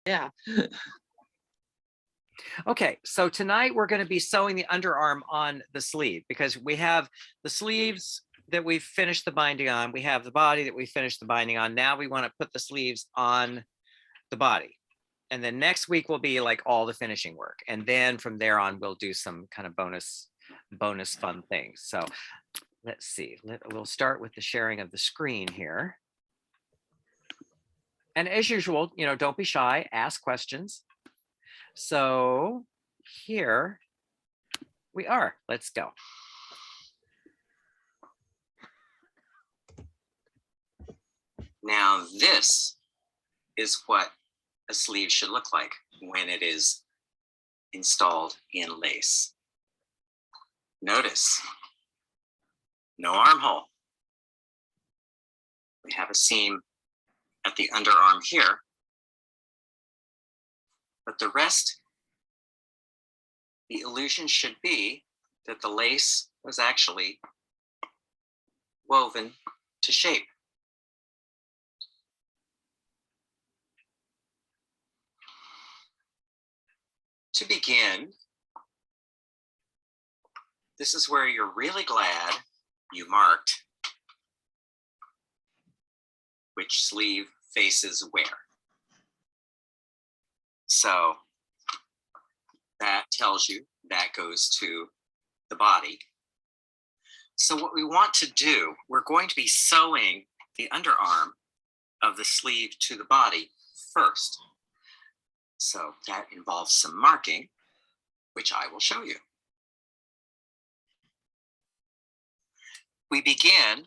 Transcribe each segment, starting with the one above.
Yeah. Okay, so tonight we're going to be sewing the underarm on the sleeve because we have the sleeves that we've finished the binding on. We have the body that we finished the binding on. Now we want to put the sleeves on the body. And then next week will be like all the finishing work. And then from there on, we'll do some kind of bonus fun things. So let's see, we'll start with the sharing of the screen here. And as usual, don't be shy, ask questions. So here we are. Let's go. Now this is what a sleeve should look like when it is installed in lace. Notice, no armhole. We have a seam at the underarm here, but the rest, the illusion should be that the lace was actually woven to shape. To begin, this is where you're really glad you marked which sleeve faces where. So that tells you that goes to the body. So what we want to do, we're going to be sewing the underarm of the sleeve to the body first. So that involves some marking, which I will show you. We begin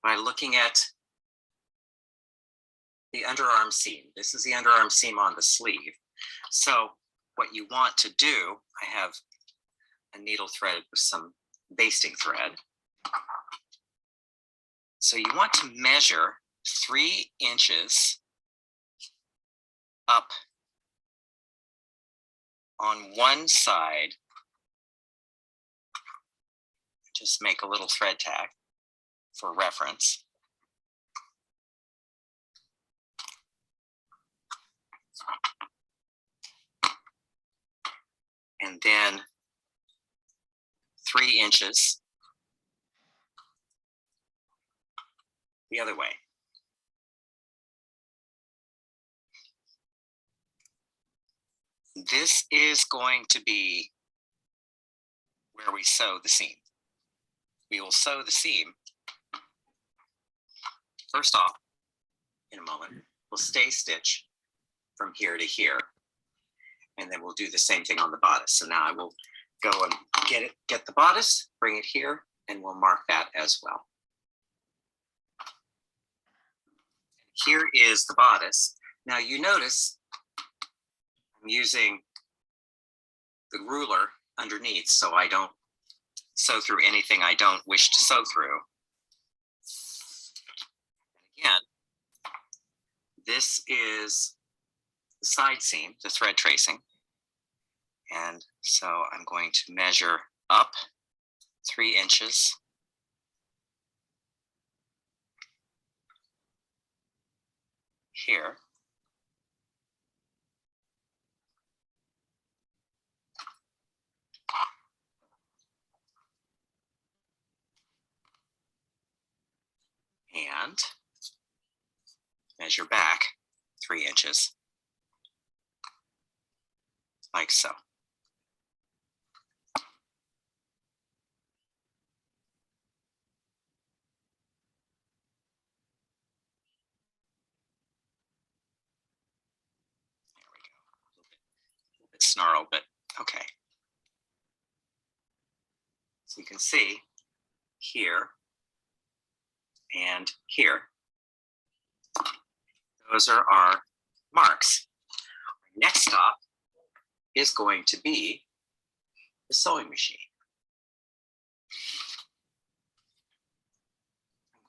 by looking at the underarm seam. This is the underarm seam on the sleeve. So what you want to do, I have a needle threaded with some basting thread. So you want to measure 3 inches up on one side. Just make a little thread tag for reference. And then 3 inches the other way. This is going to be where we sew the seam. We will sew the seam. First off, in a moment, we'll stay stitch from here to here. And then we'll do the same thing on the bodice. So now I will go and get the bodice, bring it here, and we'll mark that as well. Here is the bodice. Now you notice I'm using the ruler underneath so I don't sew through anything I don't wish to sew through. Again, this is the side seam, the thread tracing. And so I'm going to measure up 3 inches. Here. And measure back 3 inches, like so. There we go. A little bit snarled, but okay. So you can see here and here. Those are our marks. Our next stop is going to be the sewing machine.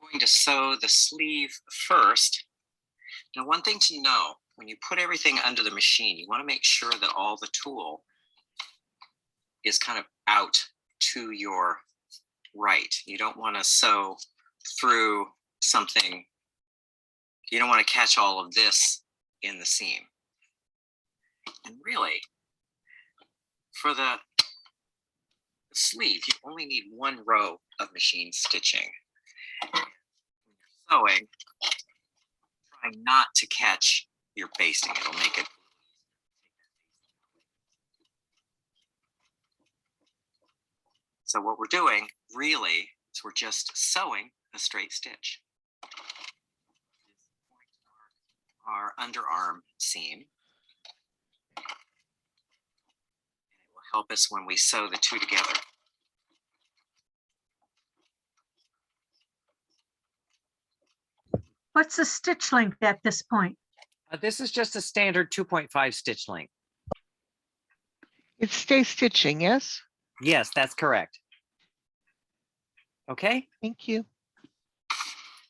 I'm going to sew the sleeve first. Now, one thing to know, when you put everything under the machine, you want to make sure that all the tool is kind of out to your right. You don't want to sew through something. You don't want to catch all of this in the seam. And really, for the sleeve, you only need one row of machine stitching. When you're sewing, try not to catch your basting. It'll make it. So what we're doing really is we're just sewing a straight stitch. Our underarm seam. And it will help us when we sew the two together. What's the stitch length at this point? This is just a standard 2.5 stitch length. It's stay stitching, yes? Yes, that's correct. Okay. Thank you.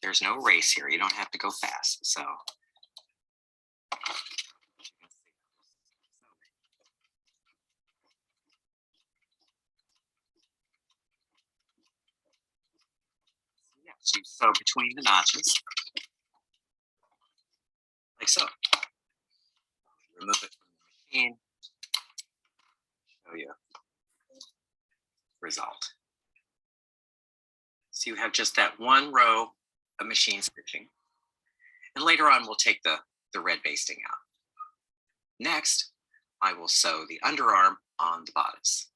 There's no race here. You don't have to go fast. So. So you sew between the notches, like so. Remove it from the machine. Show you result. So you have just that one row of machine stitching. And later on, we'll take the red basting out. Next, I will sew the underarm on the bodice.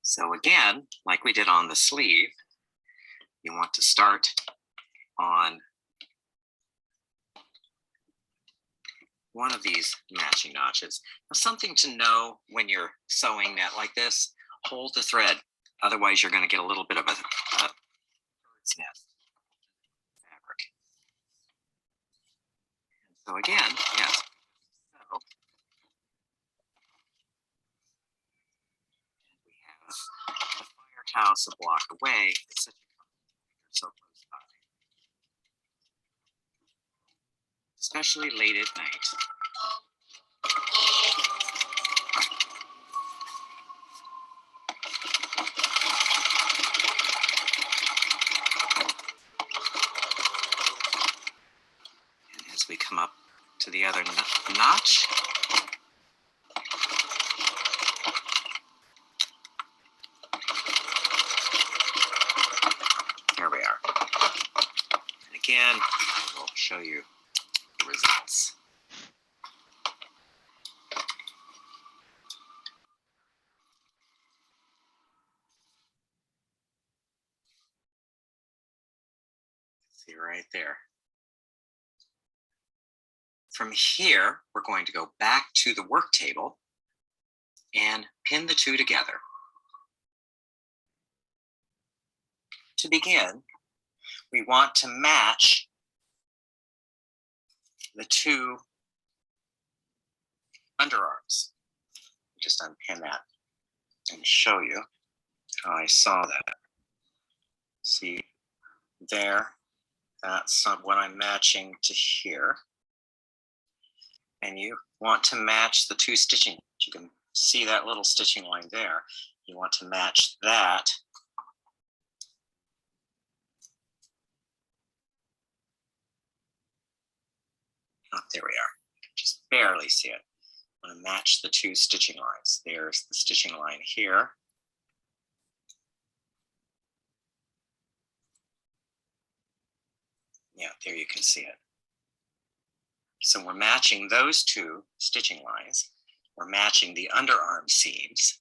So again, like we did on the sleeve, you want to start on one of these matching notches. Now, something to know when you're sewing that like this, hold the thread. Otherwise, you're going to get a little bit of a bird's nest fabric. So again, yes. So, we have the firehouse a block away. It's such a so close by. Especially late at night. And as we come up to the other notch, there we are. And again, I will show you the results. See right there. From here, we're going to go back to the work table and pin the two together. To begin, we want to match the two underarms. Just unpin that and show you how I saw that. See there, that's what I'm matching to here. And you want to match the two stitching. You can see that little stitching line there. You want to match that there we are. Just barely see it. I'm going to match the two stitching lines. There's the stitching line here. Yeah, there you can see it. So we're matching those two stitching lines. We're matching the underarm seams.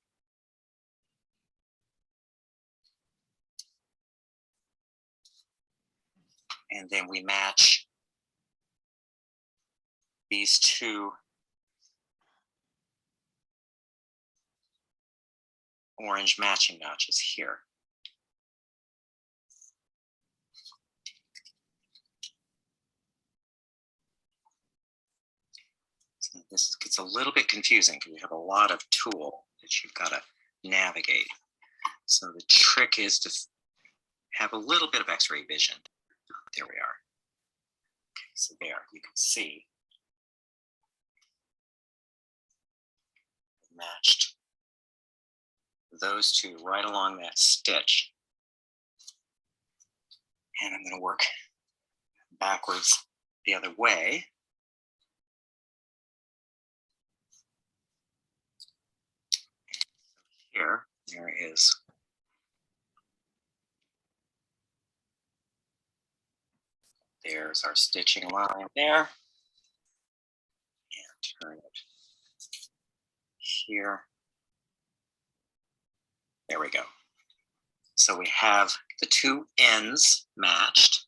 And then we match these two orange matching notches here. So this gets a little bit confusing because you have a lot of tool that you've got to navigate. So the trick is to have a little bit of X-ray vision. There we are. Okay, so there you can see matched those two right along that stitch. And I'm going to work backwards the other way. Here, there is there's our stitching line there. And turn it here. There we go. So we have the two ends matched,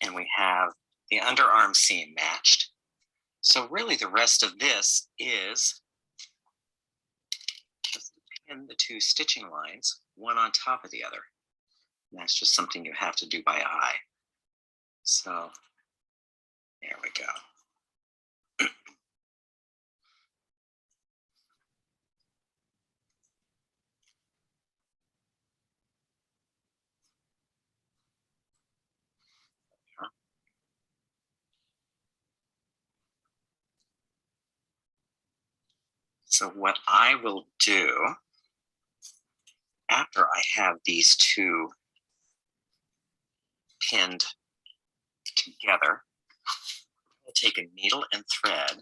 and we have the underarm seam matched. So really the rest of this is just to pin the two stitching lines, one on top of the other. And that's just something you have to do by eye. So there we go. So what I will do after I have these two pinned together, I'll take a needle and thread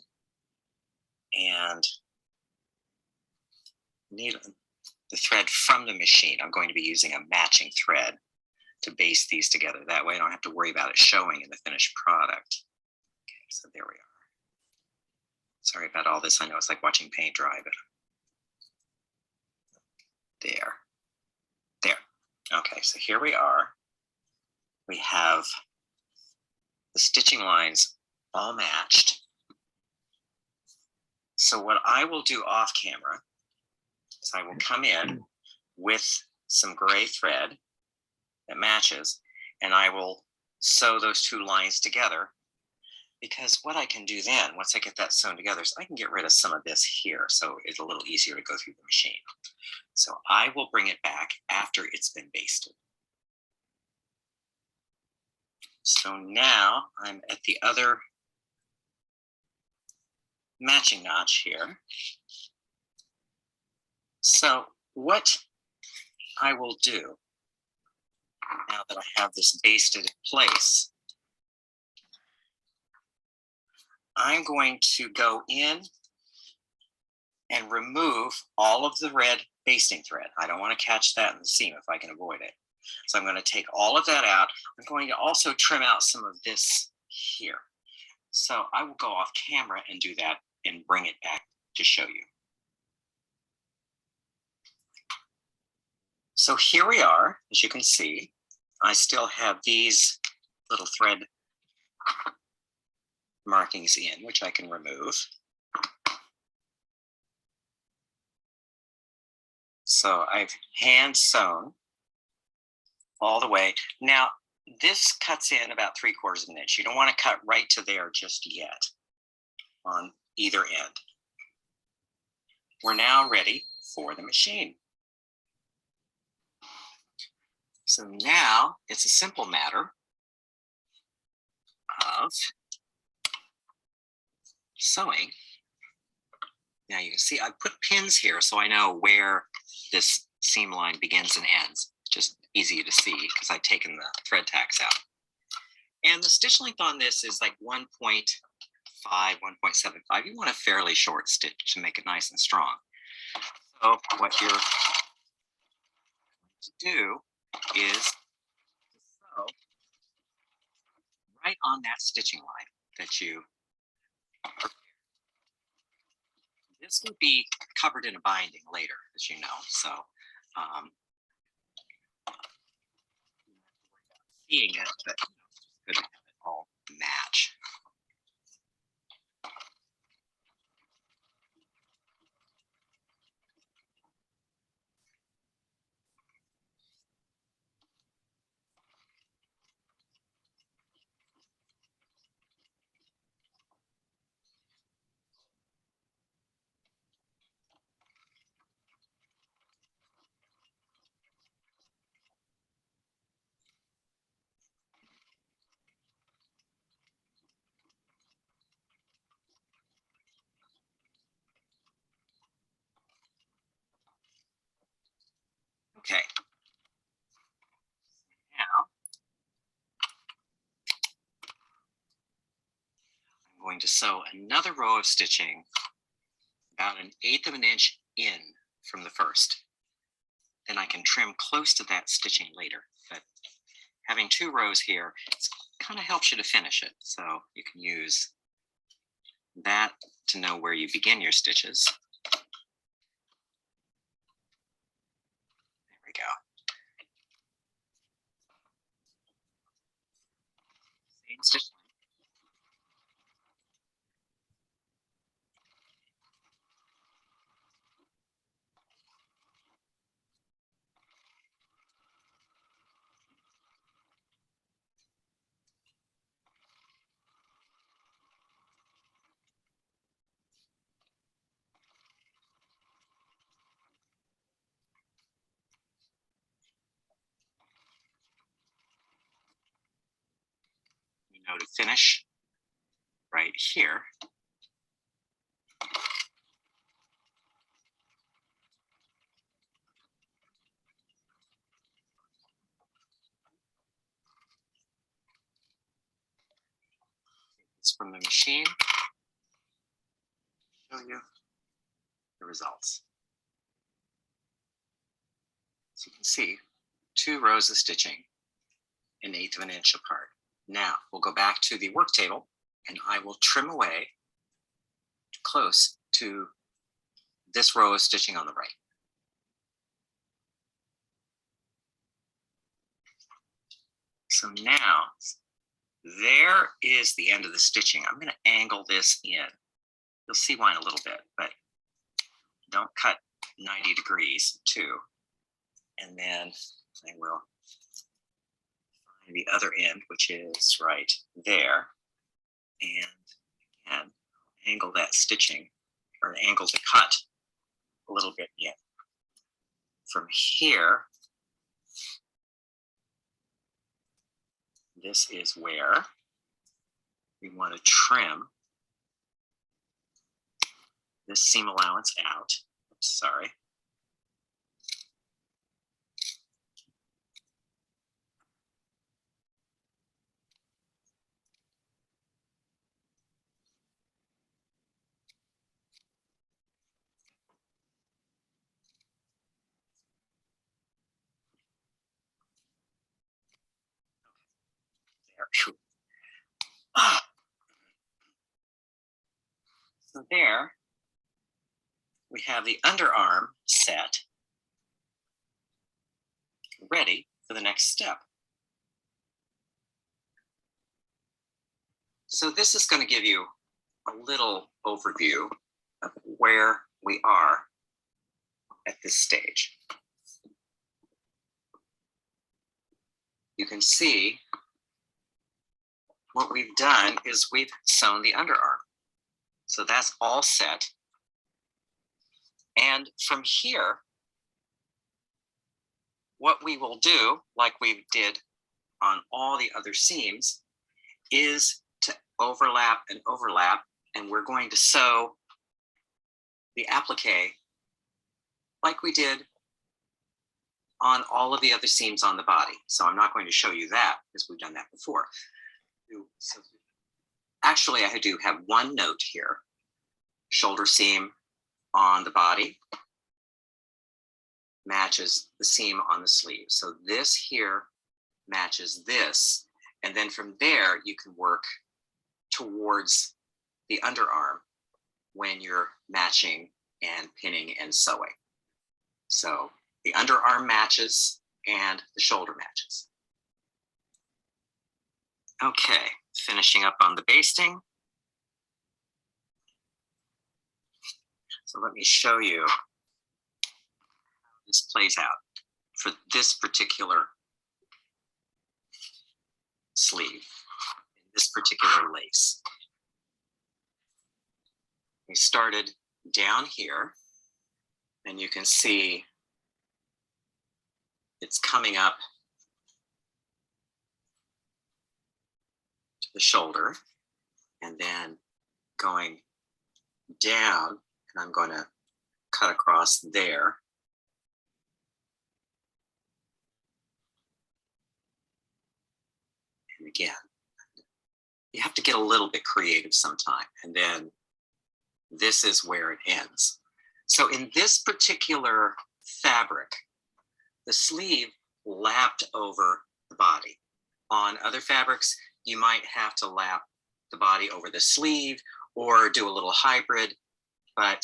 and needle the thread from the machine. I'm going to be using a matching thread to baste these together. That way I don't have to worry about it showing in the finished product. Okay, so there we are. Sorry about all this. I know it's like watching paint dry, but there. Okay, so here we are. We have the stitching lines all matched. So what I will do off camera is I will come in with some gray thread that matches, and I will sew those two lines together, because what I can do then, once I get that sewn together, is I can get rid of some of this here, so it's a little easier to go through the machine. So I will bring it back after it's been basted. So now I'm at the other matching notch here. So what I will do, now that I have this basted in place, I'm going to go in and remove all of the red basting thread. I don't want to catch that in the seam if I can avoid it. So I'm going to take all of that out. I'm going to also trim out some of this here. So I will go off camera and do that and bring it back to show you. So here we are, as you can see. I still have these little thread markings in, which I can remove. So I've hand sewn all the way. Now, this cuts in about 3/4 of an inch. You don't want to cut right to there just yet on either end. We're now ready for the machine. So now it's a simple matter of sewing. Now you can see I put pins here so I know where this seam line begins and ends. It's just easy to see because I've taken the thread tacks out. And the stitch length on this is like 1.5, 1.75. You want a fairly short stitch to make it nice and strong. So what you're going to do is sew right on that stitching line that you prepared. This will be covered in a binding later, as you know. So seeing it, but it's good to have it all match. going to sew another row of stitching about 1/8 of an inch in from the first. Then I can trim close to that stitching later, but having 2 rows here kind of helps you to finish it. So you can use that to know where you begin your stitches. There we go. Same stitch. To finish right here. It's from the machine. Show you the results. So you can see 2 rows of stitching 1/8 of an inch apart. Now we'll go back to the work table and I will trim away close to this row of stitching on the right. So now there is the end of the stitching. I'm going to angle this in. You'll see why in a little bit, but don't cut 90 degrees too. And then I will find the other end, which is right there. And again, angle that stitching, or angle the cut a little bit in. From here, this is where we want to trim this seam allowance out. Oops, sorry. There. So there we have the underarm set, ready for the next step. So this is going to give you a little overview of where we are at this stage. You can see what we've done is we've sewn the underarm. So that's all set. And from here, what we will do, like we did on all the other seams, is to overlap and overlap, and we're going to sew the applique like we did on all of the other seams on the body. So I'm not going to show you that because we've done that before. So actually, I do have one note here. Shoulder seam on the body matches the seam on the sleeve. So this here matches this. And then from there, you can work towards the underarm when you're matching and pinning and sewing. So the underarm matches and the shoulder matches. Okay, finishing up on the basting. So let me show you how this plays out for this particular sleeve, this particular lace. We started down here, and you can see it's coming up to the shoulder and then going down, and I'm going to cut across there. And again, you have to get a little bit creative sometime. And then this is where it ends. So in this particular fabric, the sleeve lapped over the body. On other fabrics, you might have to lap the body over the sleeve or do a little hybrid, but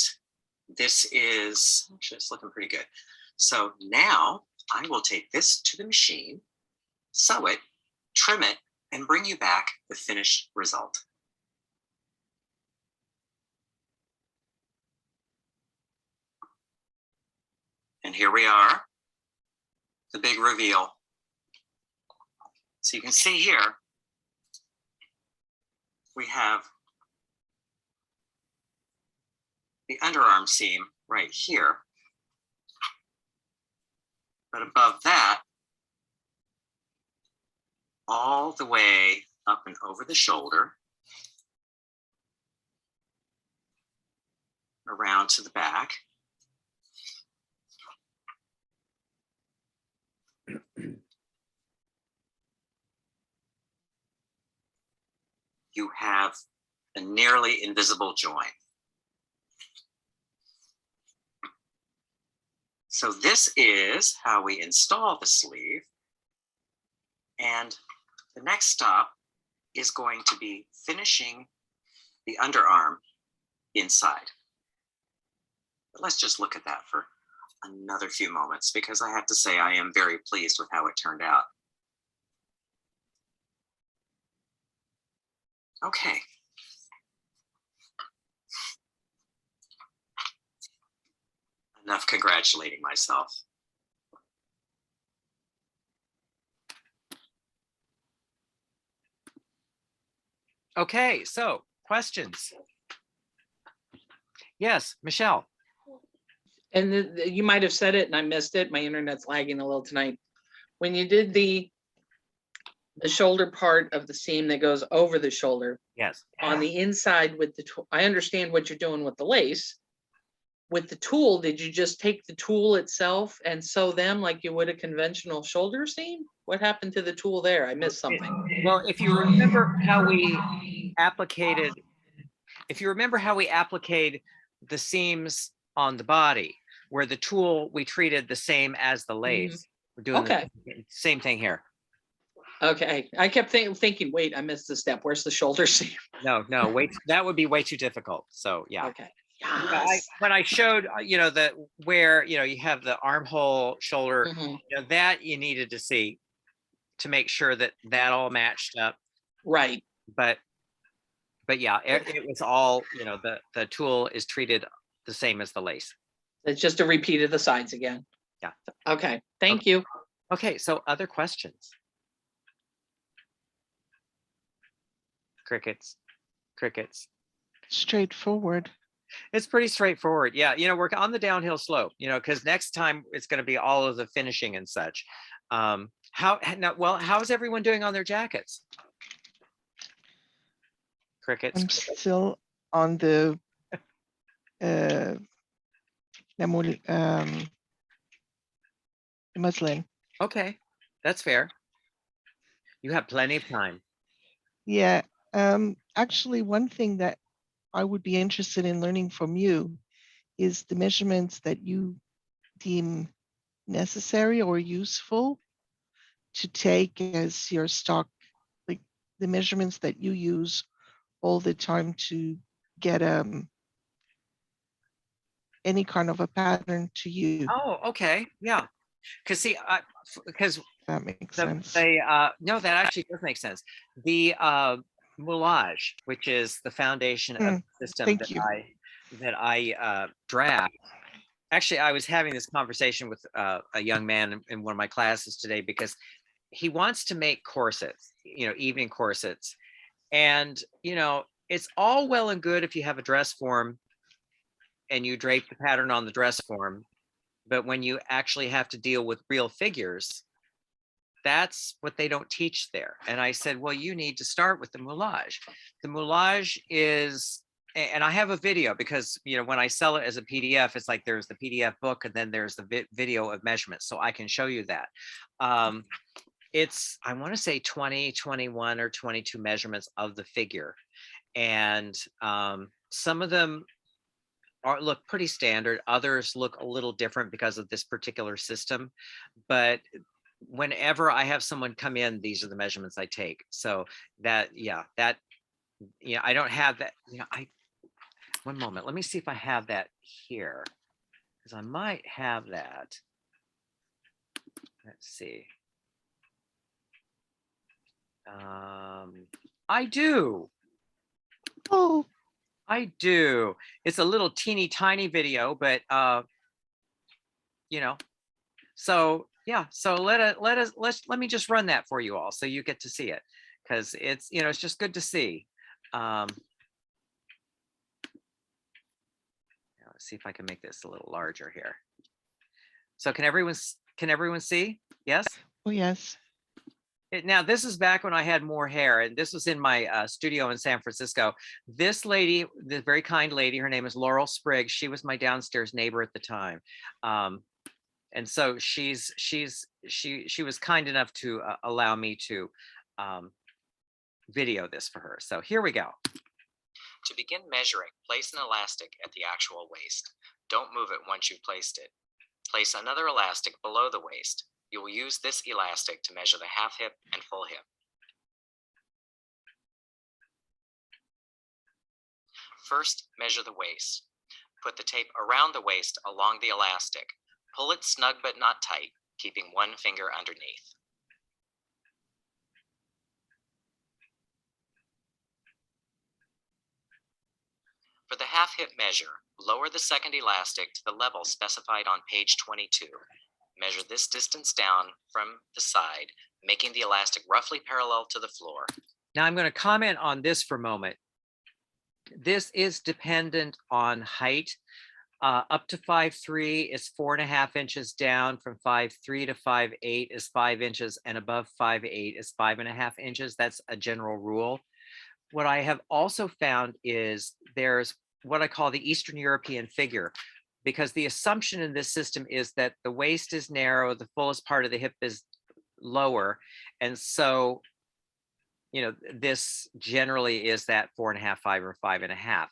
this is, actually it's looking pretty good. So now I will take this to the machine, sew it, trim it, and bring you back the finished result. And here we are, the big reveal. So you can see here, we have the underarm seam right here. But above that, all the way up and over the shoulder, around to the back. You have a nearly invisible join. So this is how we install the sleeve. And the next stop is going to be finishing the underarm inside. But let's just look at that for another few moments, because I have to say I am very pleased with how it turned out. Okay. Enough congratulating myself. Okay, so questions? Yes, Michelle. And you might have said it and I missed it. My internet's lagging a little tonight. When you did the shoulder part of the seam that goes over the shoulder, Yes. on the inside with the tool, I understand what you're doing with the lace. With the tool, did you just take the tool itself and sew them like you would a conventional shoulder seam? What happened to the tool there? I missed something. Well, if you remember how we applicated, the seams on the body, where the tool we treated the same as the lace. We're doing Okay. the same thing here. Okay, I kept thinking, wait, I missed the step. Where's the shoulder seam? No, wait, that would be way too difficult. So yeah. Okay. Yes. When I showed, that where, you have the armhole, shoulder, that you needed to see to make sure that all matched up. Right. But yeah, it was all, the tool is treated the same as the lace. It's just a repeat of the sides again. Yeah. Okay, thank you. Okay, so other questions? Crickets. Straightforward. It's pretty straightforward. Yeah, we're on the downhill slope, because next time it's going to be all of the finishing and such. How's everyone doing on their jackets? Crickets. I'm still on the muslin. Okay, that's fair. You have plenty of time. Yeah. Actually, one thing that I would be interested in learning from you is the measurements that you deem necessary or useful to take as your stock, like the measurements that you use all the time to get any kind of a pattern to you. Oh, okay, yeah. Because see, That makes sense. no, that actually does make sense. The moulage, which is the foundation of the system that I draft. Actually, I was having this conversation with a young man in one of my classes today, because he wants to make corsets, evening corsets. And, it's all well and good if you have a dress form and you drape the pattern on the dress form. But when you actually have to deal with real figures, that's what they don't teach there. And I said, well, you need to start with the moulage. The moulage is, and I have a video, because, when I sell it as a PDF, it's like there's the PDF book and then there's the video of measurements. So I can show you that. it's, I want to say 20, 21 or 22 measurements of the figure. And some of them look pretty standard. Others look a little different because of this particular system. But whenever I have someone come in, these are the measurements I take. So that, yeah, that, I don't have that, one moment, let me see if I have that here, because I might have that. Let's see. I do. Oh, I do. It's a little teeny tiny video, but so yeah, so let me just run that for you all so you get to see it, because it's, it's just good to see. Let's see if I can make this a little larger here. So can everyone see? Yes? oh yes. Now, this is back when I had more hair, and this was in my studio in San Francisco. This lady, the very kind lady, her name is Laurel Spriggs. She was my downstairs neighbor at the time. And so she was kind enough to allow me to video this for her. So here we go. To begin measuring, place an elastic at the actual waist. Don't move it once you've placed it. Place another elastic below the waist. You will use this elastic to measure the half hip and full hip. First, measure the waist. Put the tape around the waist along the elastic. Pull it snug but not tight, keeping one finger underneath. For the half hip measure, lower the second elastic to the level specified on page 22. Measure this distance down from the side, making the elastic roughly parallel to the floor. Now I'm going to comment on this for a moment. This is dependent on height. Up to 5'3" is 4.5 inches down. From 5'3" to 5'8" is 5 inches, and above 5'8" is 5.5 inches. That's a general rule. What I have also found is there's what I call the Eastern European figure, because the assumption in this system is that the waist is narrow, the fullest part of the hip is lower. And so, this generally is that 4.5, 5, or 5.5.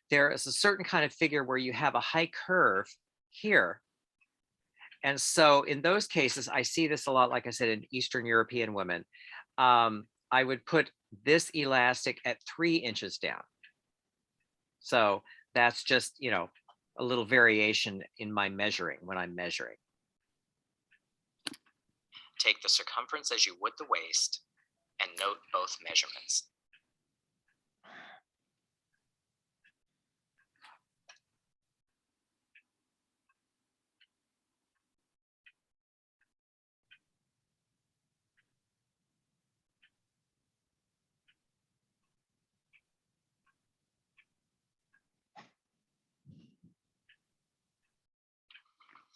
There is a certain kind of figure where you have a high curve here. And so in those cases, I see this a lot, like I said, in Eastern European women. I would put this elastic at 3 inches down. So that's just, a little variation in my measuring when I'm measuring. Take the circumference as you would the waist and note both measurements.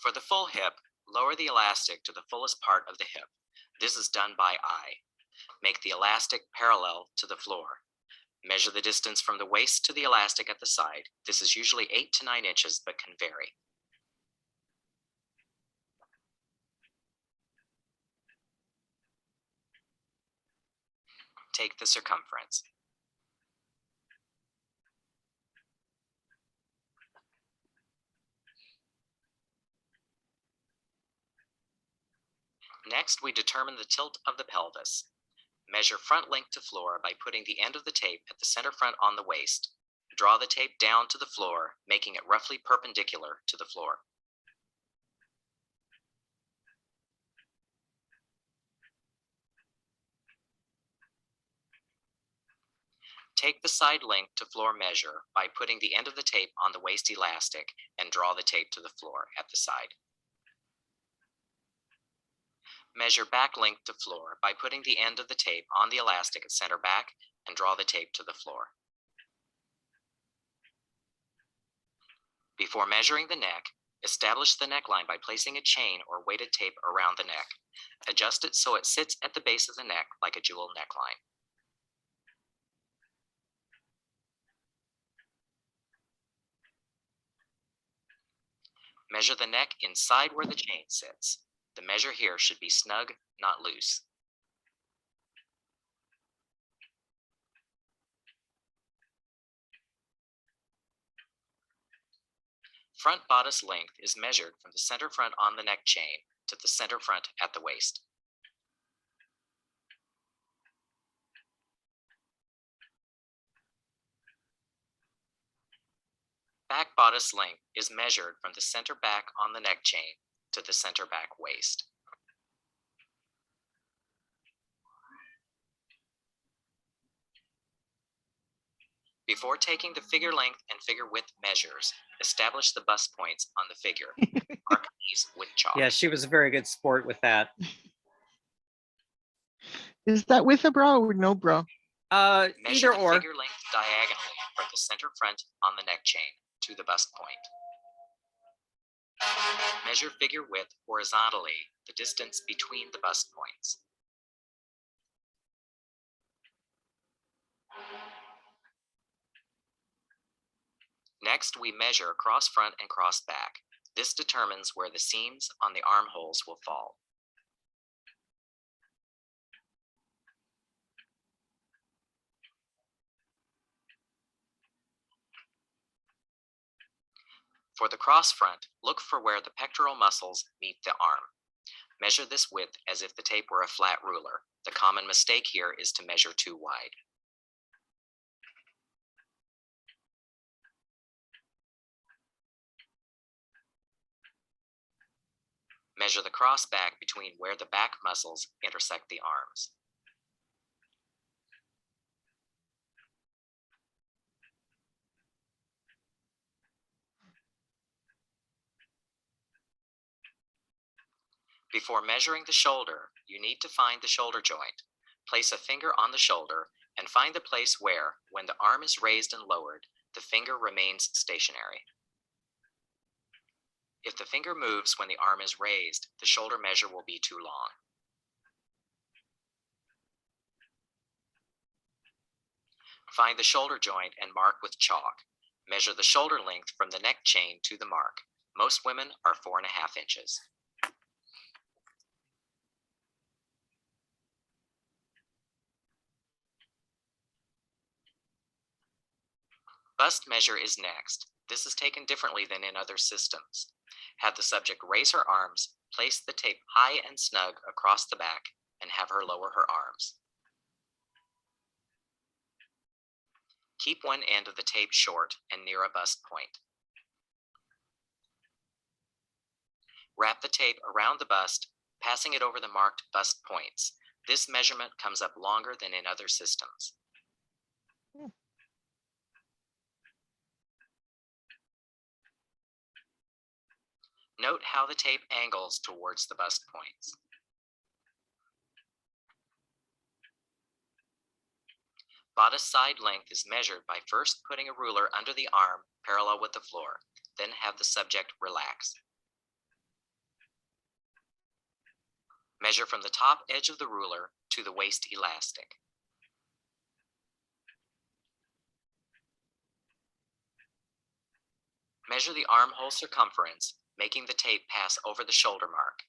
For the full hip, lower the elastic to the fullest part of the hip. This is done by eye. Make the elastic parallel to the floor. Measure the distance from the waist to the elastic at the side. This is usually 8 to 9 inches, but can vary. Take the circumference. Next, we determine the tilt of the pelvis. Measure front length to floor by putting the end of the tape at the center front on the waist. Draw the tape down to the floor, making it roughly perpendicular to the floor. Take the side length to floor measure by putting the end of the tape on the waist elastic and draw the tape to the floor at the side. Measure back length to floor by putting the end of the tape on the elastic at center back and draw the tape to the floor. Before measuring the neck, establish the neckline by placing a chain or weighted tape around the neck. Adjust it so it sits at the base of the neck like a jewel neckline. Measure the neck inside where the chain sits. The measure here should be snug, not loose. Front bodice length is measured from the center front on the neck chain to the center front at the waist. Back bodice length is measured from the center back on the neck chain to the center back waist. Before taking the figure length and figure width measures, establish the bust points on the figure. Mark these with chalk. Yeah, she was a very good sport with that. Is that with a bra or no bra? Measure Either the or. figure length diagonally from the center front on the neck chain to the bust point. Measure figure width horizontally, the distance between the bust points. Next, we measure cross front and cross back. This determines where the seams on the armholes will fall. For the cross front, look for where the pectoral muscles meet the arm. Measure this width as if the tape were a flat ruler. The common mistake here is to measure too wide. Measure the cross back between where the back muscles intersect the arms. Before measuring the shoulder, you need to find the shoulder joint. Place a finger on the shoulder and find the place where, when the arm is raised and lowered, the finger remains stationary. If the finger moves when the arm is raised, the shoulder measure will be too long. Find the shoulder joint and mark with chalk. Measure the shoulder length from the neck chain to the mark. Most women are 4.5 inches. Bust measure is next. This is taken differently than in other systems. Have the subject raise her arms, place the tape high and snug across the back, and have her lower her arms. Keep one end of the tape short and near a bust point. Wrap the tape around the bust, passing it over the marked bust points. This measurement comes up longer than in other systems. Note how the tape angles towards the bust points. Bodice side length is measured by first putting a ruler under the arm parallel with the floor, then have the subject relax. Measure from the top edge of the ruler to the waist elastic. Measure the armhole circumference, making the tape pass over the shoulder mark.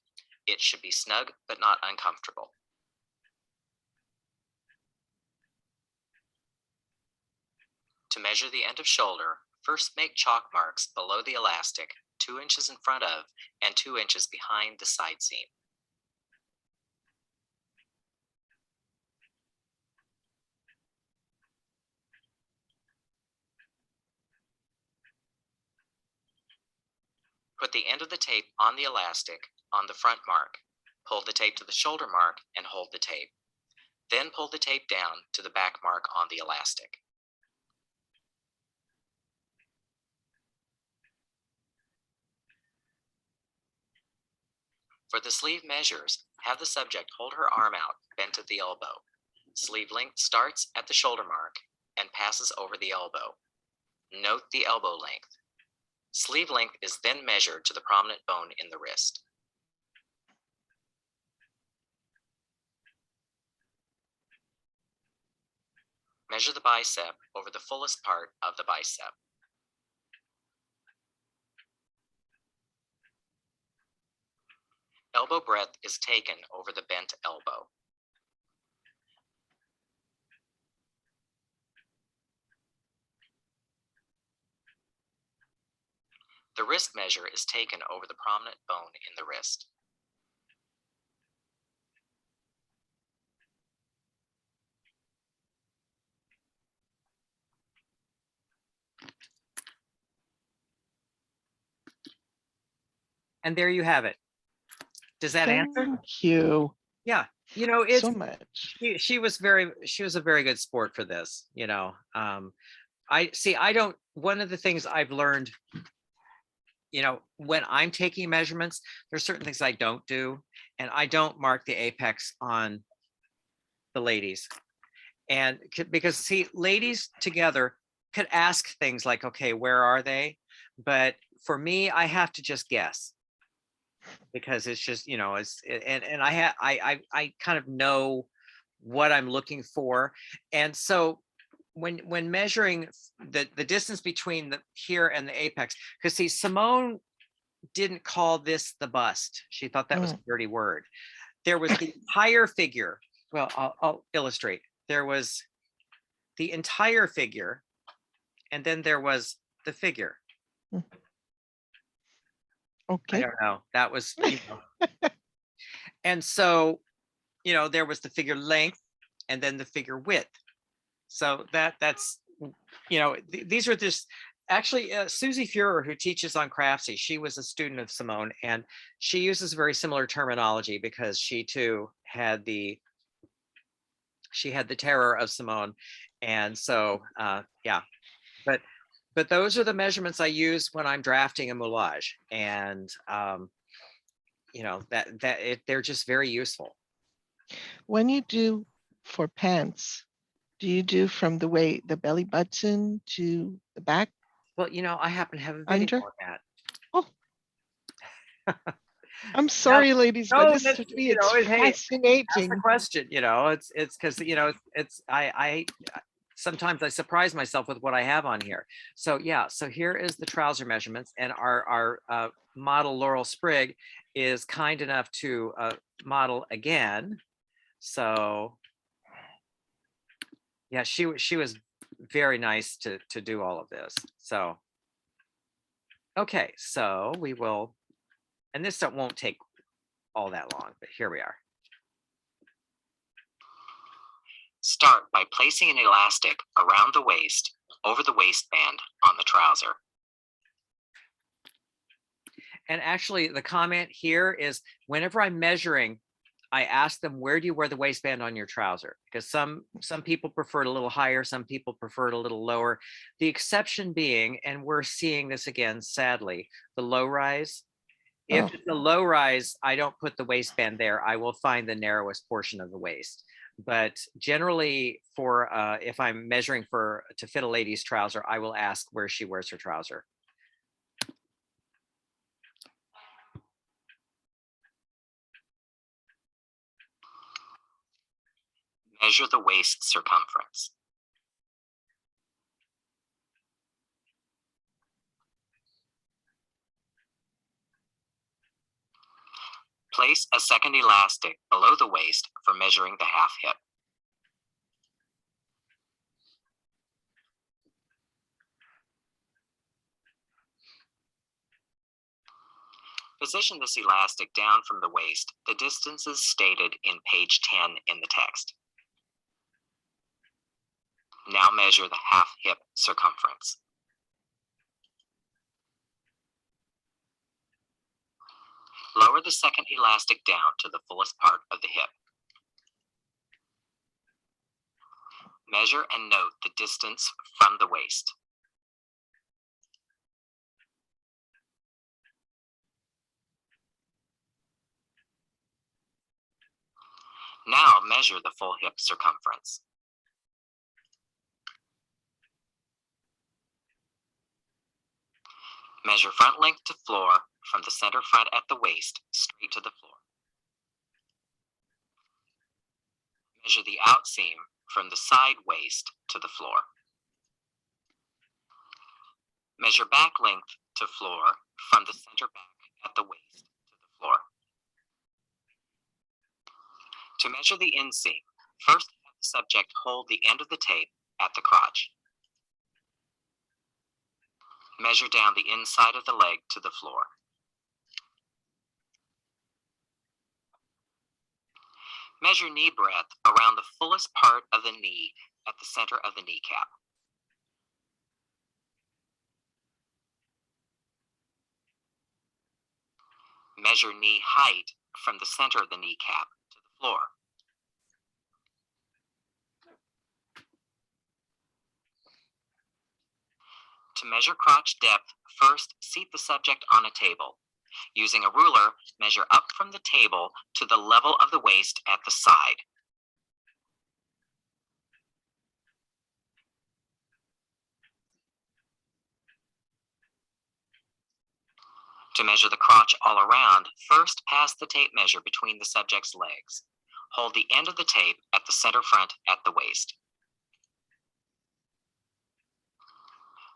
It should be snug but not uncomfortable. To measure the end of shoulder, first make chalk marks below the elastic, 2 inches in front of and 2 inches behind the side seam. Put the end of the tape on the elastic on the front mark. Pull the tape to the shoulder mark and hold the tape. Then pull the tape down to the back mark on the elastic. For the sleeve measures, have the subject hold her arm out, bent at the elbow. Sleeve length starts at the shoulder mark and passes over the elbow. Note the elbow length. Sleeve length is then measured to the prominent bone in the wrist. Measure the bicep over the fullest part of the bicep. Elbow breadth is taken over the bent elbow. The wrist measure is taken over the prominent bone in the wrist. And there you have it. Does that answer? Thank you Yeah. You know, it's so much. she was a very good sport for this, you know. One of the things I've learned, you know, when I'm taking measurements, there's certain things I don't do, and I don't mark the apex on the ladies. And because see, ladies together could ask things like, okay, where are they? But for me, I have to just guess, because it's just, you know, and I kind of know what I'm looking for. And so when measuring the distance between the here and the apex, because see, Simone didn't call this the bust. She thought that was a dirty word. There was the entire figure. Well, I'll illustrate. There was the entire figure, and then there was the figure. I Okay. don't know. That was, you know. And so, you know, there was the figure length and then the figure width. So that's, you know, these are just actually Susie Fuhrer, who teaches on Craftsy. She was a student of Simone, and she uses very similar terminology because she too had the terror of Simone. And so, yeah, but those are the measurements I use when I'm drafting a moulage. And, you know, they're just very useful. When you do for pants, do you do from the belly button to the back? Well, you know, I happen to have a Under? video on that. Oh, I'm sorry, ladies, but No, this that's, to me, you know, it's hey, ask the fascinating. question, you know, it's because, you know, I sometimes I surprise myself with what I have on here. So yeah, so here is the trouser measurements, and our model Laurel Sprigg is kind enough to model again. So yeah, she was very nice to do all of this. So okay, so we will, and this won't take all that long, but here we are. Start by placing an elastic around the waist over the waistband on the trouser. And actually, the comment here is whenever I'm measuring, I ask them, where do you wear the waistband on your trouser? Because some people prefer it a little higher, some people prefer it a little lower. The exception being, and we're seeing this again, sadly, the low rise. If it's a low rise, I don't put the waistband there. I will find the narrowest portion of the waist. But generally, for if I'm measuring to fit a lady's trouser, I will ask where she wears her trouser. Measure the waist circumference. Place a second elastic below the waist for measuring the half hip. Position this elastic down from the waist, the distances stated in page 10 in the text. Now measure the half hip circumference. Lower the second elastic down to the fullest part of the hip. Measure and note the distance from the waist. Now measure the full hip circumference. Measure front length to floor from the center front at the waist straight to the floor. Measure the outseam from the side waist to the floor. Measure back length to floor from the center back at the waist to the floor. To measure the inseam, first have the subject hold the end of the tape at the crotch. Measure down the inside of the leg to the floor. Measure knee breadth around the fullest part of the knee at the center of the kneecap. Measure knee height from the center of the kneecap to the floor. To measure crotch depth, first seat the subject on a table. Using a ruler, measure up from the table to the level of the waist at the side. To measure the crotch all around, first pass the tape measure between the subject's legs. Hold the end of the tape at the center front at the waist.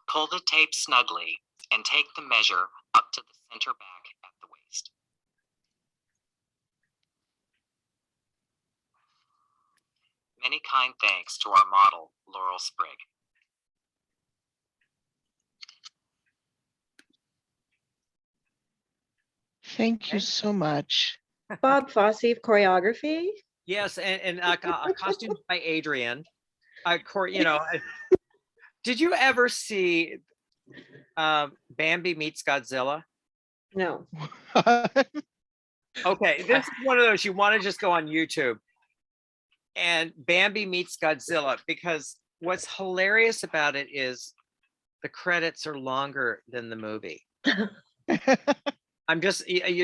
Pull the tape snugly and take the measure up to the center back at the waist. Many kind thanks to our model, Laurel Sprigg. Thank you so much. Bob Fosse of choreography. Yes, and costumes by Adrian. Did you ever see Bambi Meets Godzilla? No. Okay, this is one of those you want to just go on YouTube and Bambi Meets Godzilla, because what's hilarious about it is the credits are longer than the movie. You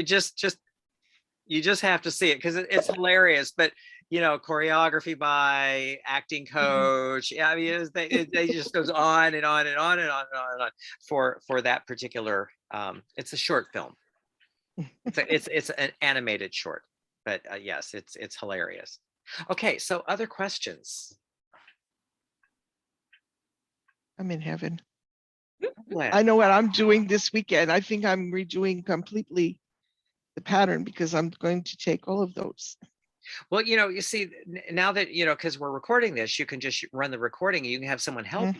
just have to see it because it's hilarious. But choreography by, acting coach. Yeah, I mean, they just goes on and on and on and on and on and on for that particular. It's a short film. It's an animated short, but yes, it's hilarious. Okay, so other questions? I'm in heaven. Glad. I know what I'm doing this weekend. I think I'm redoing completely the pattern because I'm going to take all of those. Well, you see, now that, because we're recording this, you can just run the recording and you can have someone help.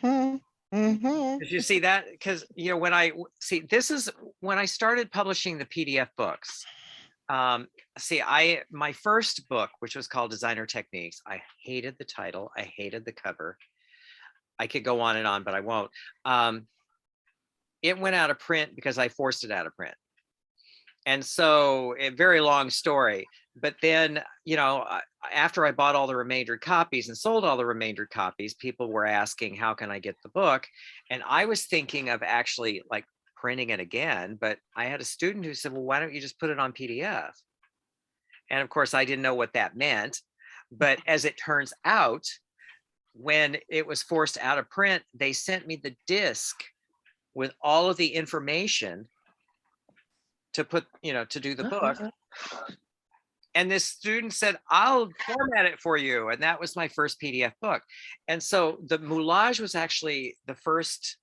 Did you see that? Because, this is when I started publishing the PDF books. My first book, which was called Designer Techniques, I hated the title. I hated the cover. I could go on and on, but I won't. It went out of print because I forced it out of print. And so a very long story, but then, after I bought all the remainder copies and sold all the remainder copies, people were asking, how can I get the book? And I was thinking of actually like printing it again, but I had a student who said, well, why don't you just put it on PDF? And of course, I didn't know what that meant. But as it turns out, when it was forced out of print, they sent me the disc with all of the information to put, to do the book. And this student said, I'll format it for you. And that was my first PDF book. And so the moulage was actually the first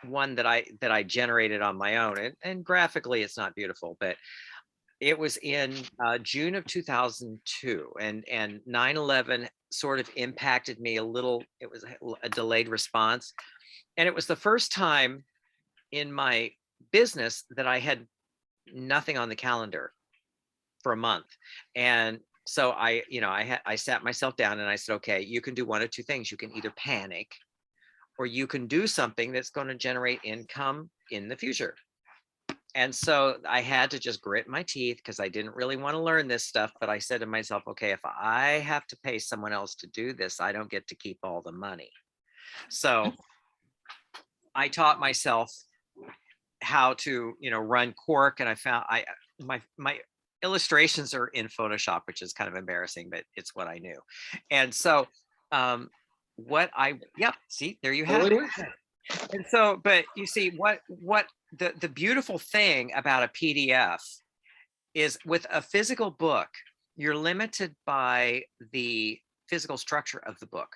one that I generated on my own. And graphically, it's not beautiful, but it was in June of 2002. And 9/11 sort of impacted me a little. It was a delayed response. And it was the first time in my business that I had nothing on the calendar for a month. And so I sat myself down and I said, okay, you can do one of two things. You can either panic or you can do something that's going to generate income in the future. And so I had to just grit my teeth because I didn't really want to learn this stuff. But I said to myself, okay, if I have to pay someone else to do this, I don't get to keep all the money. So I taught myself how to, run Quark, and I found my illustrations are in Photoshop, which is kind of embarrassing, but it's what I knew. And so see, there you have it. And so, but you see what the beautiful thing about a PDF is with a physical book, you're limited by the physical structure of the book.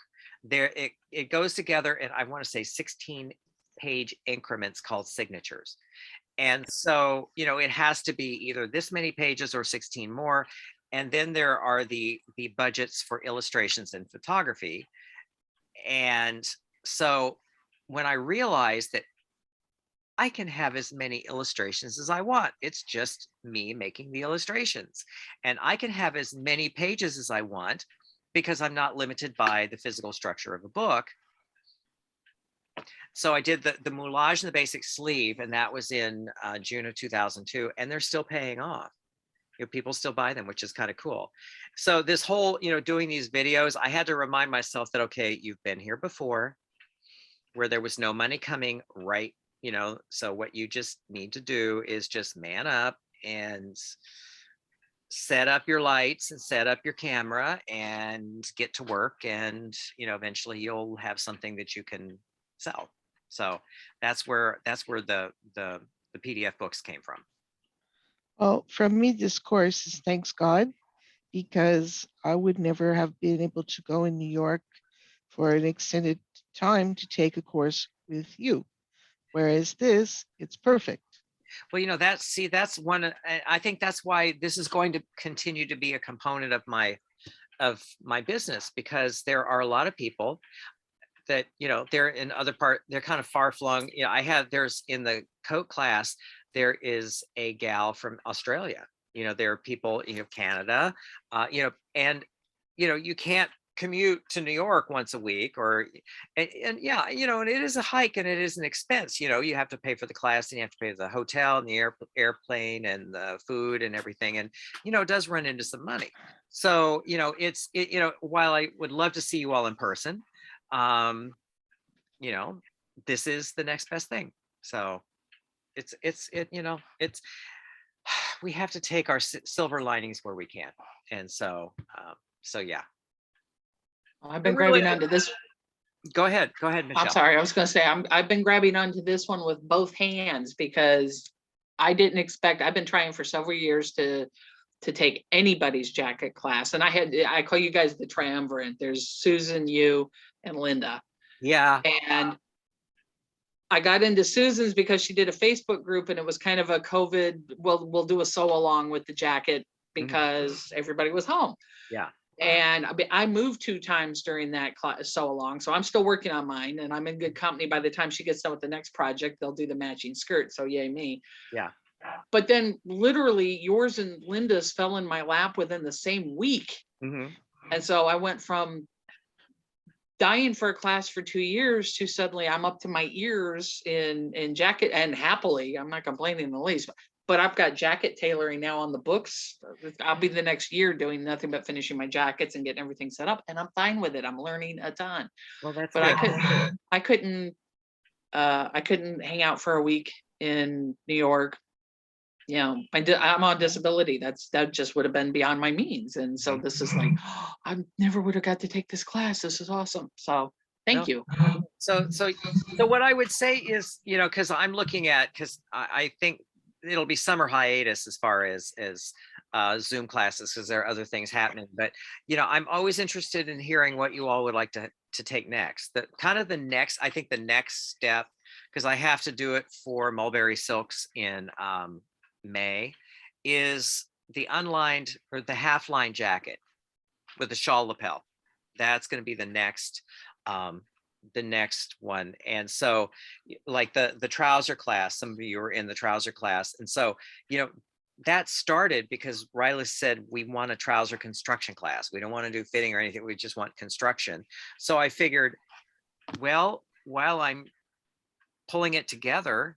It goes together in, I want to say 16-page increments called signatures. And so, it has to be either this many pages or 16 more. And then there are the budgets for illustrations and photography. And so when I realized that I can have as many illustrations as I want. It's just me making the illustrations. And I can have as many pages as I want because I'm not limited by the physical structure of a book. So I did the moulage and the basic sleeve, and that was in June of 2002, and they're still paying off. You know, people still buy them, which is kind of cool. So this whole, doing these videos, I had to remind myself that, okay, you've been here before where there was no money coming, right? So what you just need to do is just man up and set up your lights and set up your camera and get to work, and eventually you'll have something that you can sell. So that's where the PDF books came from. Well, from me, this course is thanks God, because I would never have been able to go in New York for an extended time to take a course with you. Whereas this, it's perfect. Well, that's one. I think that's why this is going to continue to be a component of my business, because there are a lot of people that they're in they're kind of far flung. There's in the coat class, there is a gal from Australia. There are people, Canada, and you can't commute to New York once a week, and yeah, and it is a hike and it is an expense. You have to pay for the class, and you have to pay for the hotel and the airplane and the food and everything, and it does run into some money. So while I would love to see you all in person, this is the next best thing. So it's we have to take our silver linings where we can, and so yeah. I've been Really- grabbing onto this. Go ahead, Michelle. I'm sorry, I was gonna say, I've been grabbing onto this one with both hands, because I didn't expect, I've been trying for several years to take anybody's jacket class. And I call you guys the triumvirate. There's Susan, you, and Linda. Yeah. And I got into Susan's because she did a Facebook group, and it was kind of a COVID, we'll do a sew along with the jacket because everybody was home. Yeah. And I moved 2 times during that class sew along. So I'm still working on mine, and I'm in good company. By the time she gets done with the next project, they'll do the matching skirt. So yay me. Yeah. But then literally yours and Linda's fell in my lap within the same week. Mm-hmm. And so I went from dying for a class for 2 years to suddenly I'm up to my ears in jacket, and happily, I'm not complaining in the least, but I've got jacket tailoring now on the books. I'll be the next year doing nothing but finishing my jackets and getting everything set up, and I'm fine with it. I'm learning a ton. Well, that's But good. I couldn't hang out for a week in New York. I'm on disability. That just would have been beyond my means. And so this is like, I never would have got to take this class. This is awesome. So thank you. So what I would say is, because I'm looking at, because I think it'll be summer hiatus as far as Zoom classes, because there are other things happening. But I'm always interested in hearing what you all would like to take next. I think the next step, because I have to do it for Mulberry Silks in May, is the unlined or the half line jacket with the shawl lapel. That's going to be the next one. And so like the trouser class, some of you are in the trouser class, and so that started because Riley said we want a trouser construction class. We don't want to do fitting or anything, we just want construction. So I figured, well, while I'm pulling it together,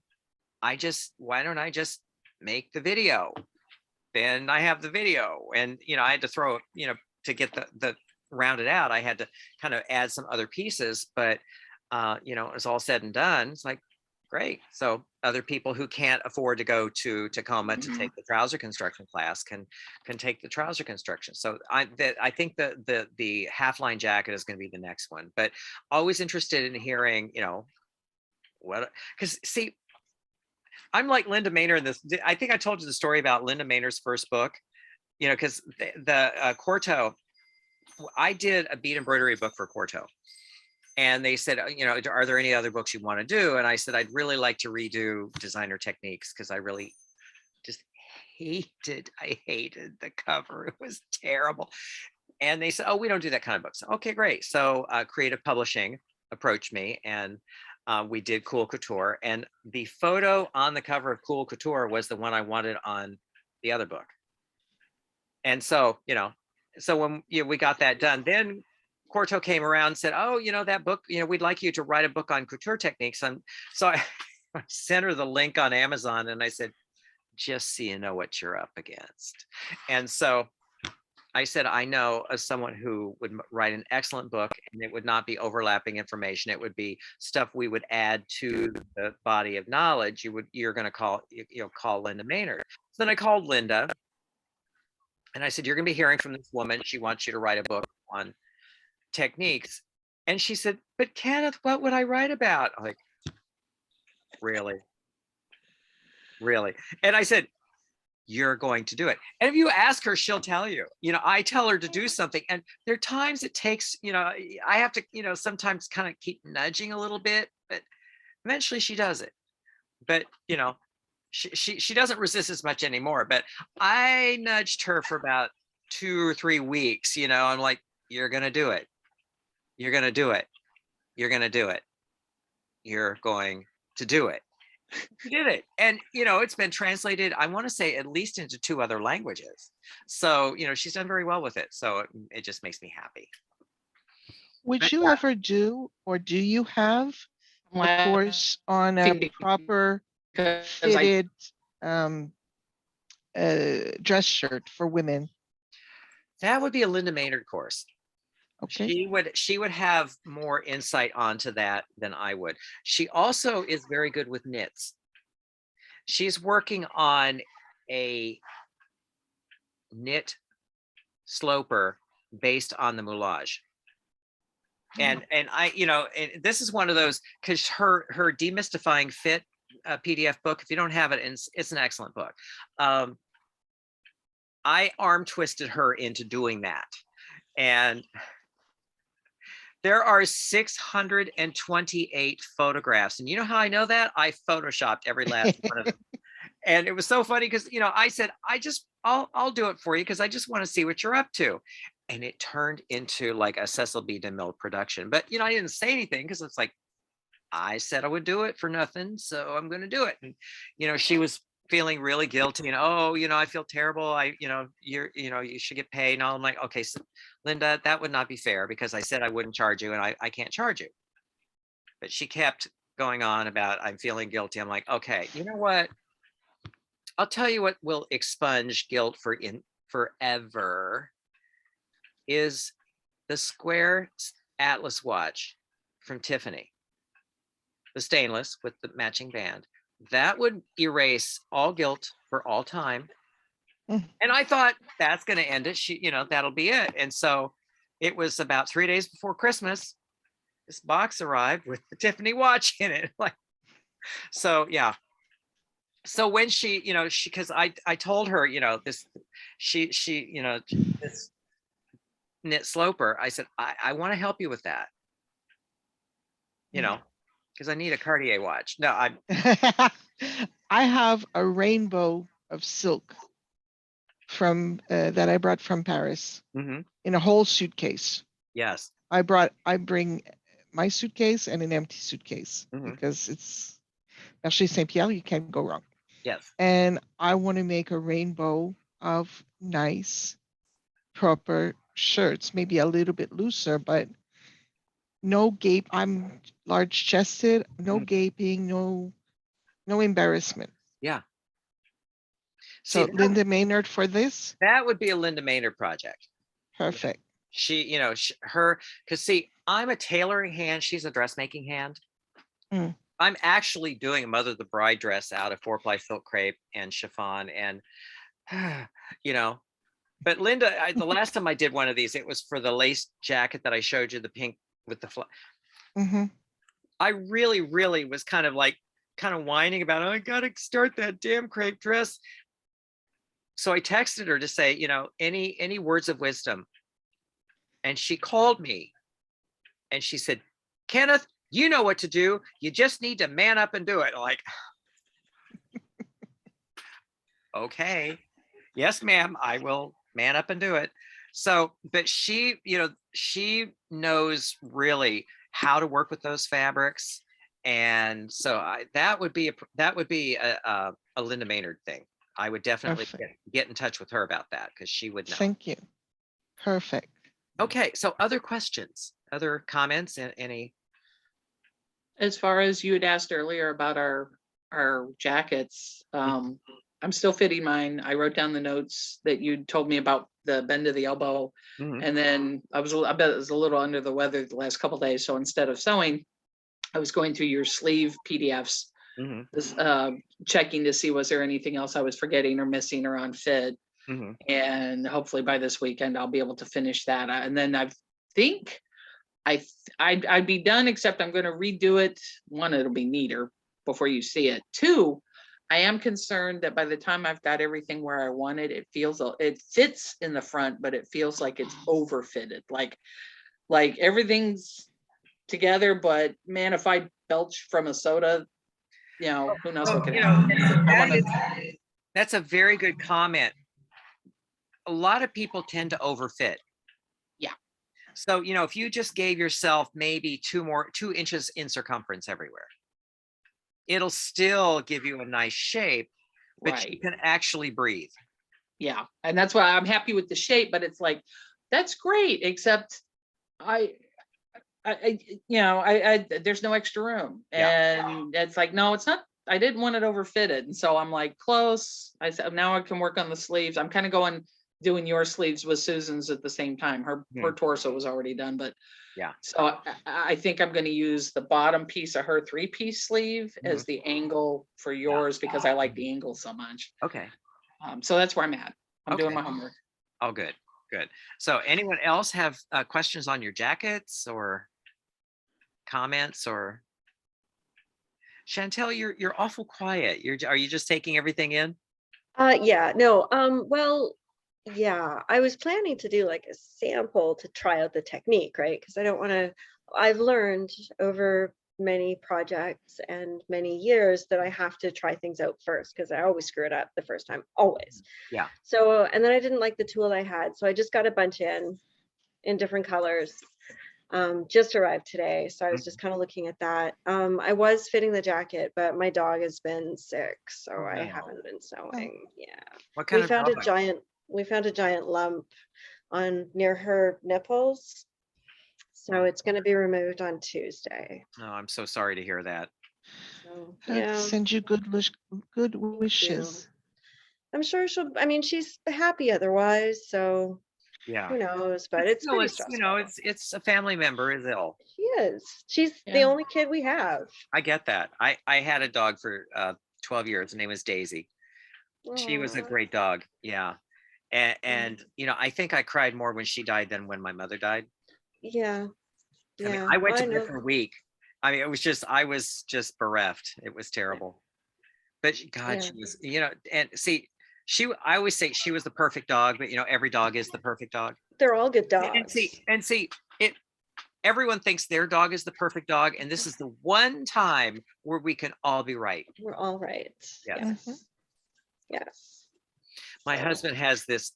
why don't I just make the video? Then I have the video, and I had to throw to get the rounded out, I had to kind of add some other pieces, but it's all said and done, it's like great. So other people who can't afford to go to Tacoma to take the trouser construction class can take the trouser construction. So I think the half line jacket is going to be the next one, but always interested in hearing what, because see, I'm like Linda Maynard in this. I think I told you the story about Linda Maynard's first book, because the Quarto, I did a bead embroidery book for Quarto, and they said, are there any other books you want to do? And I said, I'd really like to redo designer techniques, because I really just hated the cover. It was terrible. And they said, oh, we don't do that kind of books. Okay, great. So Creative Publishing approached me, and we did Cool Couture, and the photo on the cover of Cool Couture was the one I wanted on the other book. And so, so when we got that done, then Quarto came around and said, oh, that book, we'd like you to write a book on couture techniques. And so I sent her the link on Amazon, and I said, just so you know what you're up against. And so I said, I know as someone who would write an excellent book, and it would not be overlapping information. It would be stuff we would add to the body of knowledge. You're going to call Linda Maynard. So then I called Linda, and I said, you're going to be hearing from this woman. She wants you to write a book on techniques. And she said, but Kenneth, what would I write about? I'm like, really? And I said, you're going to do it. And if you ask her, she'll tell you. I tell her to do something, and there are times it takes, I have to, sometimes kind of keep nudging a little bit, but eventually she does it. But she doesn't resist as much anymore. But I nudged her for about 2 or 3 weeks. I'm like, you're gonna do it. You're gonna do it. You're gonna do it. You're going to do it. She did it. And it's been translated, I want to say, at least into 2 other languages. So she's done very well with it. So it just makes me happy. Would But you ever do, or do you have a course on a Laughing proper because fitted dress shirt for women? That would be a Linda Maynard course. Okay. She would have more insight onto that than I would. She also is very good with knits. She's working on a knit sloper based on the moulage. And I, and this is one of those, because her Demystifying Fit PDF book, if you don't have it, it's an excellent book. I arm twisted her into doing that. And there are 628 photographs. And you know how I know that? I photoshopped every last one of them. And it was so funny because, I said, I'll do it for you because I just want to see what you're up to. And it turned into like a Cecil B. DeMille production. But, I didn't say anything because it's like, I said I would do it for nothing. So I'm going to do it. And, she was feeling really guilty, and I feel terrible. You should get paid. And I'm like, okay, so Linda, that would not be fair because I said I wouldn't charge you, and I can't charge you. But she kept going on about, I'm feeling guilty. I'm like, okay, you know what? I'll tell you what will expunge guilt forever is the square Atlas watch from Tiffany, the stainless with the matching band. That would erase all guilt for all time. And I thought, that's going to end it. That'll be it. And so it was about 3 days before Christmas, this box arrived with the Tiffany watch in it. So yeah. So when she, because I told her, this knit sloper, I said, I want to help you with that, because I need a Cartier watch. No, I have a rainbow of silk from that I brought from Paris in a whole suitcase. Yes. I bring my suitcase and an empty suitcase because it's actually Saint Pierre, you can't go wrong. Yes. And I want to make a rainbow of nice, proper shirts, maybe a little bit looser, but no gape. I'm large chested, no gaping, no embarrassment. Yeah. So See, Linda Maynard for this? that would be a Linda Maynard project. Perfect. She, because see, I'm a tailoring hand. She's a dressmaking hand. I'm actually doing a Mother of the Bride dress out of 4-ply silk crepe and chiffon, and but Linda, the last time I did one of these, it was for the lace jacket that I showed you, the pink with the I really was kind of whining about, I gotta start that damn crepe dress. So I texted her to say, any words of wisdom. And she called me and she said, Kenneth, you know what to do. You just need to man up and do it. I'm like, okay, yes, ma'am, I will man up and do it. So, but she, she knows really how to work with those fabrics. And so that would be a Linda Maynard thing. I would definitely Perfect. get in touch with her about that because she would know. Thank you. Perfect. Okay, so other questions, other comments, any? As far as you had asked earlier about our jackets, I'm still fitting mine. I wrote down the notes that you told me about the bend of the elbow. Mhm. And then I bet it was a little under the weather the last couple days. So instead of sewing, I was going through your sleeve PDFs, Mhm, checking to see was there anything else I was forgetting or missing or unfit. mhm. And hopefully by this weekend I'll be able to finish that. And then I think I'd be done, except I'm going to redo it. One, it'll be neater before you see it. Two, I am concerned that by the time I've got everything where I want it, it fits in the front, but it feels like it's overfitted. Like everything's together, but man, if I belch from a soda, who knows what could happen. That's a very good comment. A lot of people tend to overfit. Yeah. So, if you just gave yourself maybe 2 inches in circumference everywhere, it'll still give you a nice shape, but you Right. can actually breathe. Yeah. And that's why I'm happy with the shape, but it's like, that's great, except there's no extra room. Yeah. And it's like, no, it's not. I didn't want it overfitted. And so I'm like, close. I said, now I can work on the sleeves. I'm kind of doing your sleeves with Susan's at the same time. Her torso was already done, but Yeah. so I think I'm going to use the bottom piece of her 3-piece sleeve as the angle for yours, because I like the angle so much. Okay. So that's where I'm at. I'm doing Okay. my homework. Oh, good. So anyone else have questions on your jackets or comments? Or Chantel, you're awful quiet. Are you just taking everything in? Yeah, no, well, yeah, I was planning to do like a sample to try out the technique, right? Because I've learned over many projects and many years that I have to try things out first, because I always screw it up the first time, always. Yeah. So, and then I didn't like the tool I had, so I just got a bunch in different colors. Just arrived today, so I was just kind of looking at that. I was fitting the jacket, but my dog has been sick, so Oh, I no. haven't been sewing. Yeah, What kind of dog? we found a giant lump near her nipples, so it's going to be removed on Tuesday. Oh, I'm so sorry to hear that. So I yeah, send you good wishes. I'm sure she's happy otherwise, so Yeah. who knows, but it's Still, pretty it's stressful. it's a family member is ill. She is. She's the Yeah. only kid we have. I get that. I had a dog for 12 years. Her name was Daisy. She was a Aw. great dog. Yeah. And I think I cried more when she died than when my mother died. Yeah. I mean, Yeah. I went I to bed know. for a week. I mean, I was just bereft. It was terrible. But God, Yeah. she was, and see, I always say she was the perfect dog, but every dog is the perfect dog. They're all good And dogs. see, everyone thinks their dog is the perfect dog, and this is the one time where we can all be right. We're all right. Yes. Yes. Yes. My So, husband has this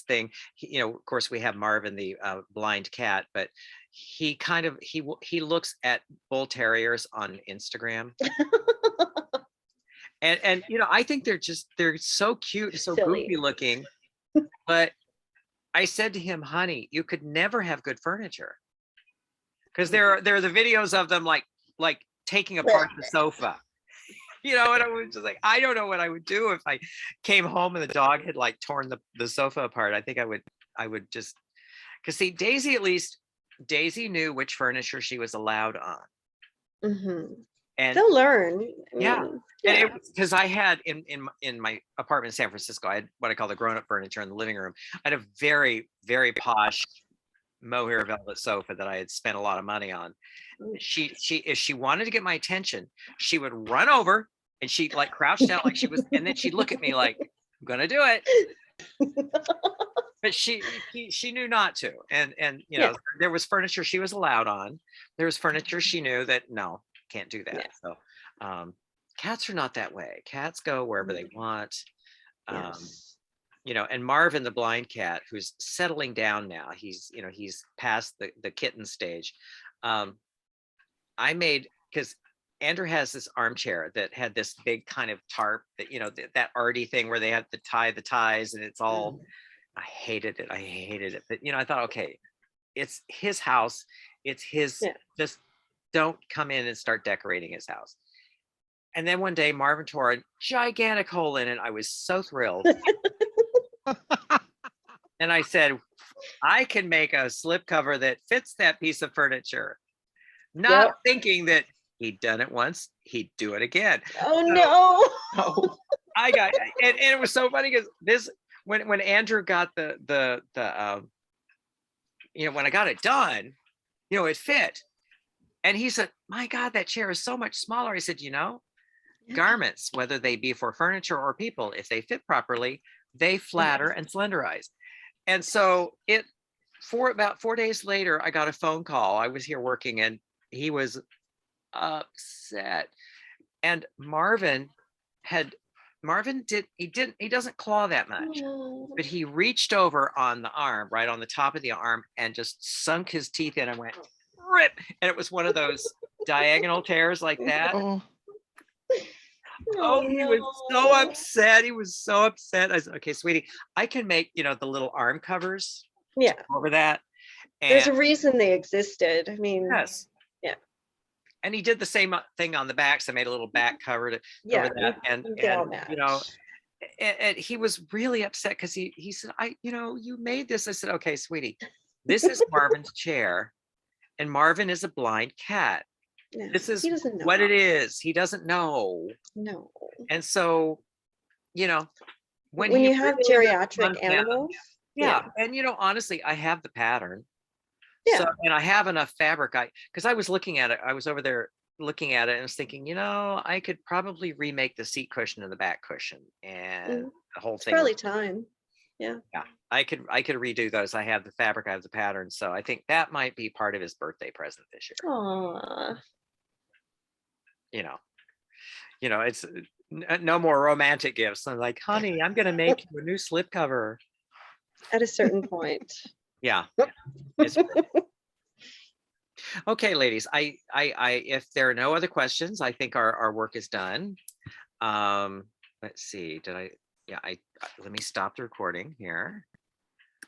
thing. Of course, we have Marvin, the blind cat, but he kind of he looks at bull terriers on Instagram, and I think they're so cute and so silly. goofy looking. But I said to him, honey, you could never have good furniture, because there are the videos of them like taking apart the sofa. And I was just like, I don't know what I would do if I came home and the dog had like torn the sofa apart. I think I would just, because see, Daisy knew which furniture she was allowed on. Mm-hmm. And They'll learn. I yeah. mean, And yeah. it was because I had in my apartment in San Francisco, I had what I call the grown-up furniture in the living room. I had a very, very posh mohair velvet sofa that I had spent a lot of money on. She if she wanted to get my attention, she would run over and she'd like crouch down like she was, and then she'd look at me like, I'm gonna do it. But she knew not to. And Yeah. there was furniture she was allowed on. There was furniture she knew that no, can't do that. Yeah. So cats are not that way. Cats go wherever they want. Yes. And Marvin, the blind cat, who's settling down now, he's past the kitten stage. I made, because Andrew has this armchair that had this big kind of tarp that, you know, that arty thing where they have to tie the ties and it's all, I hated it. I hated it. But, you know, I thought, okay, it's his house. It's his, Yeah. just don't come in and start decorating his house. And then one day Marvin tore a gigantic hole in it. I was so thrilled. And I said, I can make a slip cover that fits that piece of furniture. Not Yep. thinking that he'd done it once, he'd do it again. Oh, no. Oh, I got, and it was so funny because this, when Andrew got the you know, when I got it done, you know, it fit. And he said, my God, that chair is so much smaller. I said, you know, Yeah. garments, whether they be for furniture or people, if they fit properly, they flatter and slenderize. And so for about 4 days later, I got a phone call. I was here working and he was upset. And Marvin doesn't claw that much, Oh. but he reached over on the arm, right on the top of the arm, and just sunk his teeth in and went rip. And it was one of those diagonal tears like that. Oh, Oh, he was so upset. He was so upset. I said, okay, sweetie, I can make, you know, the little arm covers Yeah, over that. there's a And reason they existed. I mean, yes. Yeah. And he did the same thing on the back. So I made a little back cover to yeah, over that. And they all you know, match. and he was really upset because he said, you know, you made this. I said, okay, sweetie, this is Marvin's chair. And Marvin is a blind cat. Yeah, This is he doesn't know what it is. He doesn't know. No. And so, you know, When he you have really geriatric runs down- animals, yeah. And you know, honestly, I have the pattern. Yeah. So, and I have enough fabric. Because I was looking at it. I was over there looking at it and was thinking, you know, I could probably remake the seat cushion and the back cushion and the whole it's thing. probably time. Yeah, I could redo those. I have the fabric, I have the pattern. So I think that might be part of his birthday present this year. Aw. You know, it's no more romantic gifts. I'm like, honey, I'm gonna make you a new slipcover. At a certain point. Yeah. It's great. Okay, ladies, I if there are no other questions, I think our work is done. Let's see, did I, yeah, let me stop the recording here.